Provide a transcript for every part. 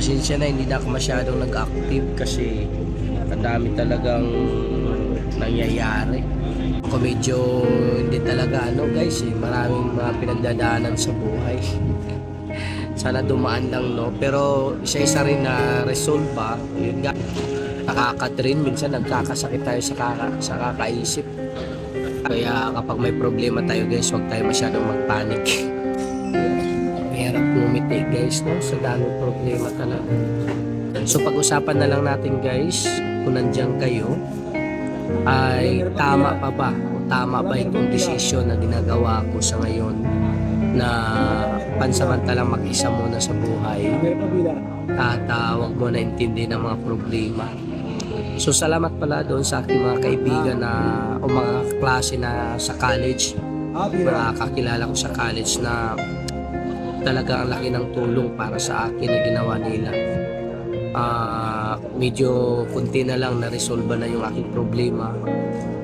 pasensya na hindi na ako masyadong nag-active kasi ang dami talagang nangyayari. Ako medyo hindi talaga guys maraming mga pinagdadaanan sa buhay. Sana dumaan lang pero isa-isa rin na resolve yun nga. Nakaka-drain, minsan nagkakasakit tayo sa kakaisip. Kaya kapag may problema tayo guys, huwag tayo masyadong magpanik. Mahirap ngumiti guys sa daming problema talaga. So pag-usapan na lang natin guys, kung nandiyan kayo, ay tama pa ba? O tama ba itong desisyon na ginagawa ko sa ngayon na pansamantalang mag-isa muna sa buhay at wag mo na intindihin ang mga problema. So salamat pala doon sa aking mga kaibigan o mga klase na sa college, mga kakilala ko sa college na talaga ang laki ng tulong para sa akin na ginawa nila. Medyo kunti na lang na-resolve na yung aking problema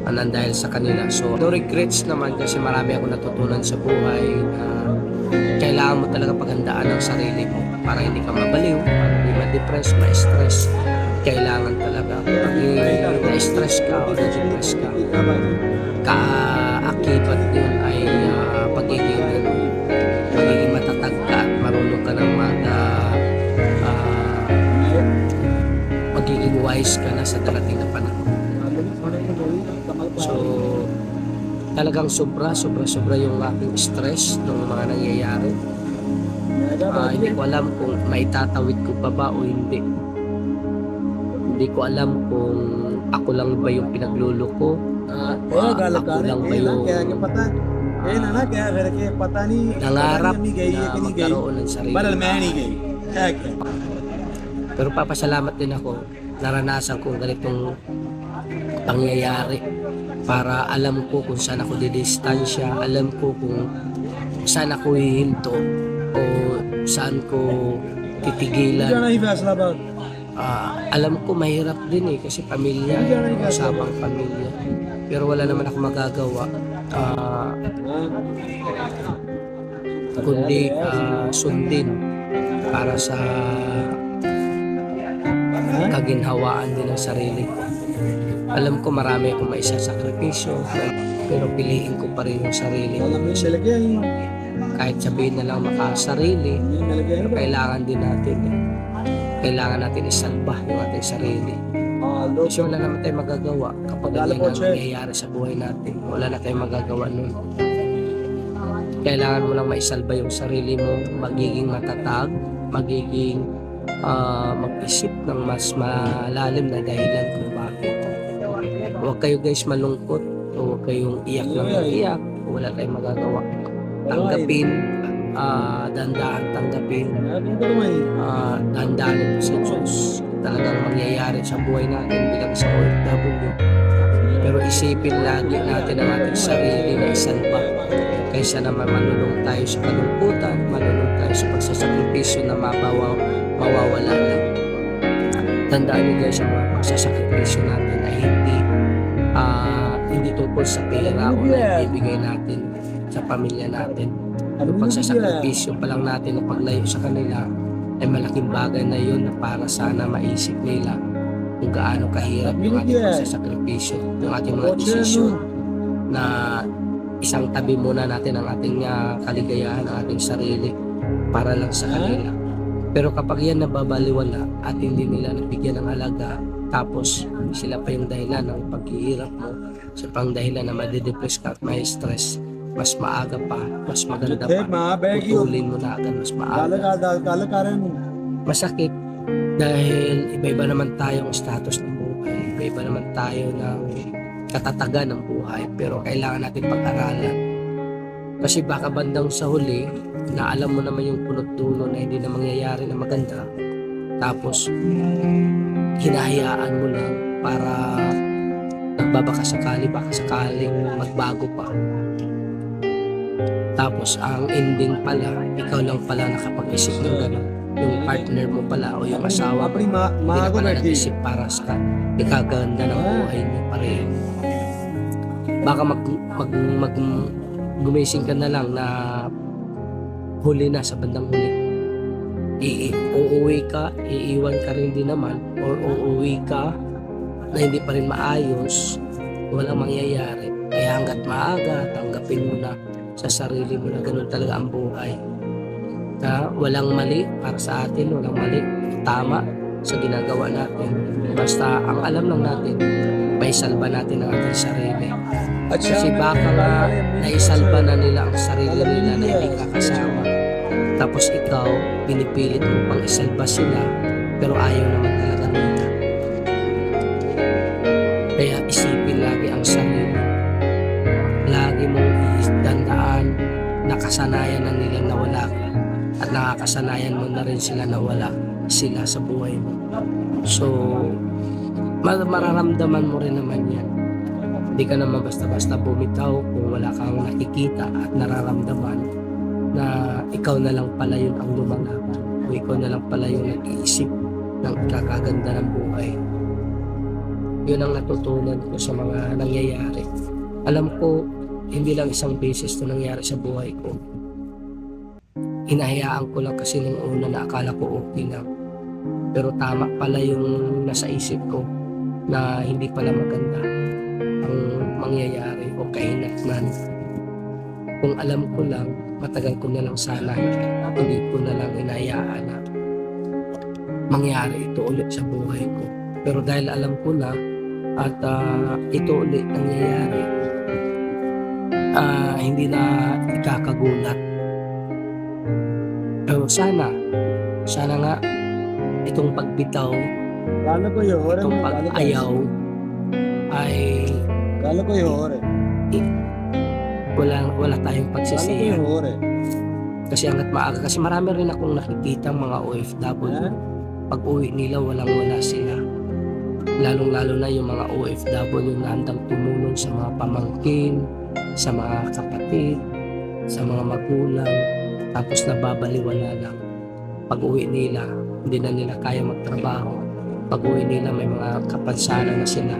dahil sa kanila. So no regrets naman kasi marami ako natutunan sa buhay na kailangan mo talaga paghandaan ang sarili mo para hindi ka mabaliw, para hindi ma-depress, ma-stress. Kailangan talaga pag na-stress ka o na-depress ka, kaakibat yun ay pagiging matatag ka at marunong ka ng magiging wise ka na sa darating na panahon. So talagang sobra yung aking stress ng mga nangyayari. Hindi ko alam kung maitatawid ko pa ba o hindi. Hindi ko alam kung ako lang ba yung pinagluloko, ako lang ba yung nangarap na magkaroon ng sarili. Pero papasalamat din ako, naranasan kong ganitong pangyayari para alam ko kung saan ako didistansya, alam ko kung saan ako hihinto o saan ko titigilan. Alam ko mahirap din kasi pamilya, usapang pamilya, pero wala naman ako magagawa kundi sundin para sa kaginhawaan din ng sarili ko. Alam ko marami akong maisasakripisyo, pero piliin ko pa rin yung sarili ko. Kahit sabihin na lang makasarili, pero kailangan din natin kailangan natin isalba yung ating sarili. Kasi wala naman tayong magagawa kapag ganyan ang nangyayari sa buhay natin. Wala na tayong magagawa nun. Kailangan mo lang maisalba yung sarili mo, magiging matatag, magiging mag-isip ng mas malalim na dahilan kung bakit. Huwag kayo guys malungkot o huwag kayong iyak lang ng iyak o wala tayong magagawa. Tanggapin, dahan-dahan tanggapin, dahan-dahanin sa Diyos. Talagang mangyayari sa buhay natin bilang sa OFW. Pero isipin lagi natin ang ating sarili na isalba kaysa naman manulong tayo sa kalungkutan, manulong tayo sa pagsasakripisyo na mawawala lang. Tandaan nyo guys, ang mga pagsasakripisyo natin ay hindi tungkol sa pera o na ibibigay natin sa pamilya natin. Yung pagsasakripisyo pa lang natin na paglayo sa kanila ay malaking bagay na yun na para sana maisip nila kung gaano kahirap yung ating pagsasakripisyo, yung ating mga desisyon na isang tabi muna natin ang ating kaligayahan, ang ating sarili para lang sa kanila. Pero kapag yan nababaliwala at hindi nila nabigyan ng halaga, tapos sila pa yung dahilan ng paghihirap mo, sa pang dahilan na madidepress ka at may stress, mas maaga pa, mas maganda pa, putulin mo na agad mas maaga. Masakit dahil iba-iba naman tayong status ng buhay, iba-iba naman tayo ng katatagan ng buhay, pero kailangan natin pag-aralan. Kasi baka bandang sa huli, na alam mo naman yung punot dulo na hindi na mangyayari na maganda, tapos hinahayaan mo lang para nagbabaka sakaling magbago pa. Tapos ang ending pala, ikaw lang pala nakapag-isip ng gano'n. Yung partner mo pala o yung asawa mo, hindi na pala nag-isip para sa ikaganda ng buhay niyo pareho. Baka gumising ka na lang na huli na sa bandang huli. uuwi ka, iiwan ka rin din naman, or uuwi ka na hindi pa rin maayos, walang mangyayari. Kaya hanggat maaga, tanggapin mo na sa sarili mo na ganun talaga ang buhay. Na walang mali para sa atin, walang mali, tama sa ginagawa natin. Basta ang alam lang natin, may salba natin ang ating sarili. Kasi baka nga naisalba na nila ang sarili nila na hindi kakasama. Tapos ikaw, pinipilit mo pang isalba sila, pero ayaw naman talaga nila. Kaya isipin lagi ang sarili. Lagi mong itandaan, nakasanayan na nila na wala ka. At nakakasanayan mo na rin sila na wala sila sa buhay mo. So, mararamdaman mo rin naman yan. Hindi ka naman basta-basta bumitaw kung wala kang nakikita at nararamdaman na ikaw na lang pala yun ang lumalaban o ikaw na lang pala yung nag-iisip ng kakaganda ng buhay. Yun ang natutunan ko sa mga nangyayari. Alam ko, hindi lang isang beses ito nangyari sa buhay ko. Hinahayaan ko lang kasi nung una na akala ko okay lang. Pero tama pala yung nasa isip ko na hindi pala maganda ang mangyayari o kahinatnan. Kung alam ko lang, matagal ko na lang sana, hindi ko na lang hinahayaan na mangyari ito ulit sa buhay ko. Pero dahil alam ko na at ito ulit nangyayari, hindi na ikakagulat. Pero sana nga itong pagbitaw, itong pag-ayaw ay wala tayong pagsisihan. Kasi hanggat maaga, kasi marami rin akong nakikita mga OFW, pag uwi nila walang-wala sila. Lalong-lalo na yung mga OFW na handang tumulong sa mga pamangkin, sa mga kapatid, sa mga magulang, tapos nababaliwala lang. Pag uwi nila, hindi na nila kaya magtrabaho. Pag uwi nila, may mga kapansanan na sila.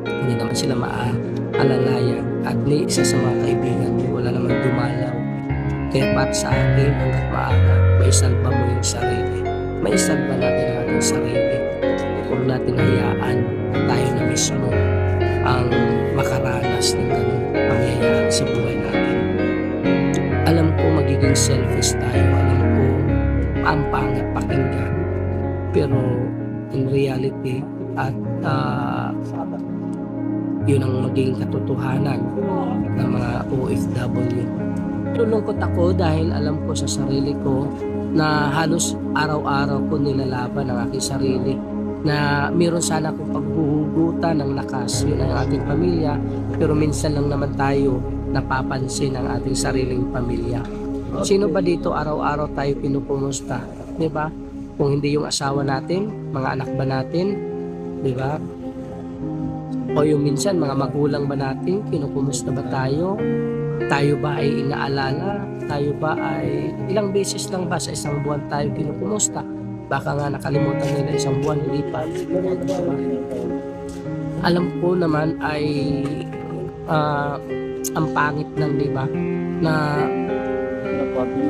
Hindi naman sila maaalalayan. At ni isa sa mga kaibigan mo, wala naman dumalaw. Kaya para sa akin, hanggat maaga, maisalba mo yung sarili. Maisalba natin ang ating sarili. Huwag natin hayaan tayo na mismo ang makaranas ng ganun pangyayari sa buhay natin. Alam ko magiging selfish tayo. Alam ko ang pangit pakinggan. Pero in reality at yun ang magiging katotohanan ng mga OFW. Lulungkot ako dahil alam ko sa sarili ko na halos araw-araw ko nilalaban ang aking sarili na meron sana akong paghuhugutan ng lakas yun ang ating pamilya, pero minsan lang naman tayo napapansin ang ating sariling pamilya. Sino ba dito araw-araw tayo pinupumusta? Di ba? Kung hindi yung asawa natin, mga anak ba natin? Di ba? O yung minsan mga magulang ba natin, kinukumusta ba tayo? Tayo ba ay inaalala? Tayo ba ay ilang beses lang ba sa isang buwan tayo kinukumusta? Baka nga nakalimutan nila isang buwan, hindi pa. Alam ko naman ay ang pangit lang, di ba? Na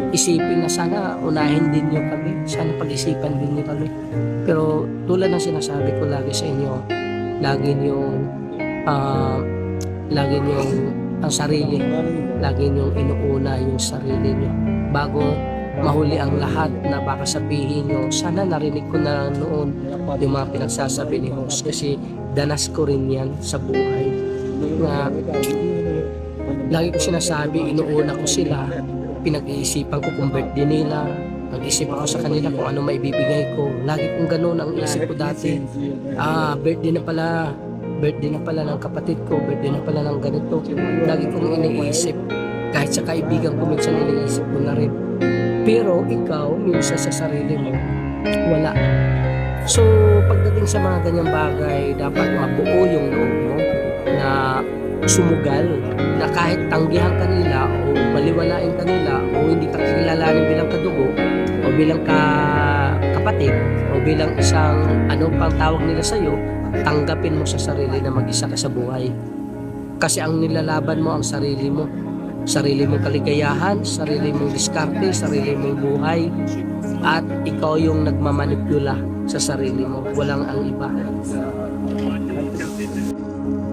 isipin na sana unahin din nyo kami. Sana pag-isipan din nyo kami. Pero tulad ng sinasabi ko lagi sa inyo, lagi nyong ang sarili, lagi nyong inuuna yung sarili nyo bago mahuli ang lahat na baka sabihin nyo. Sana narinig ko na noon yung mga pinagsasabi ni host, kasi danas ko rin yan sa buhay na lagi ko sinasabi, inuuna ko sila, pinag-iisipan ko kung birthday nila, nag-isip ako sa kanila kung ano maibibigay ko. Lagi kong ganoon ang isip ko dati. Birthday na pala ng kapatid ko, birthday na pala ng ganito. Lagi kong iniisip. Kahit sa kaibigan ko, minsan iniisip ko na rin. Pero ikaw, minsan sa sarili mo, wala. So, pagdating sa mga ganyang bagay, dapat mabuo yung loob mo na sumugal, na kahit tanggihan ka nila o baliwalain ka nila o hindi ka kilalanin bilang kadugo o bilang kapatid o bilang isang pang tawag nila sa'yo, tanggapin mo sa sarili na mag-isa ka sa buhay. Kasi ang nilalaban mo ang sarili mo. sarili mong kaligayahan, sarili mong diskarte, sarili mong buhay, at ikaw yung nagmamanipula sa sarili mo, walang ang iba.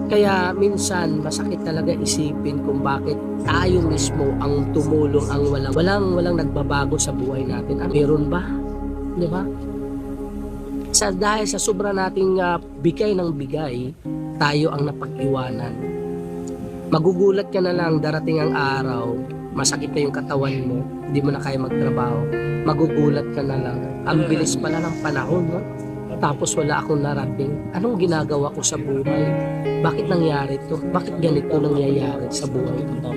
Kaya minsan masakit talaga isipin kung bakit tayo mismo ang tumulong, ang walang nagbabago sa buhay natin. Meron ba? Di ba? Dahil sa sobra nating bigay ng bigay, tayo ang napag-iwanan. Magugulat ka na lang, darating ang araw, masakit na yung katawan mo, hindi mo na kaya magtrabaho, magugulat ka na lang, ang bilis pala ng panahon, no? Tapos wala akong narating. Anong ginagawa ko sa buhay? Bakit nangyari to? Bakit ganito nangyayari sa buhay ko?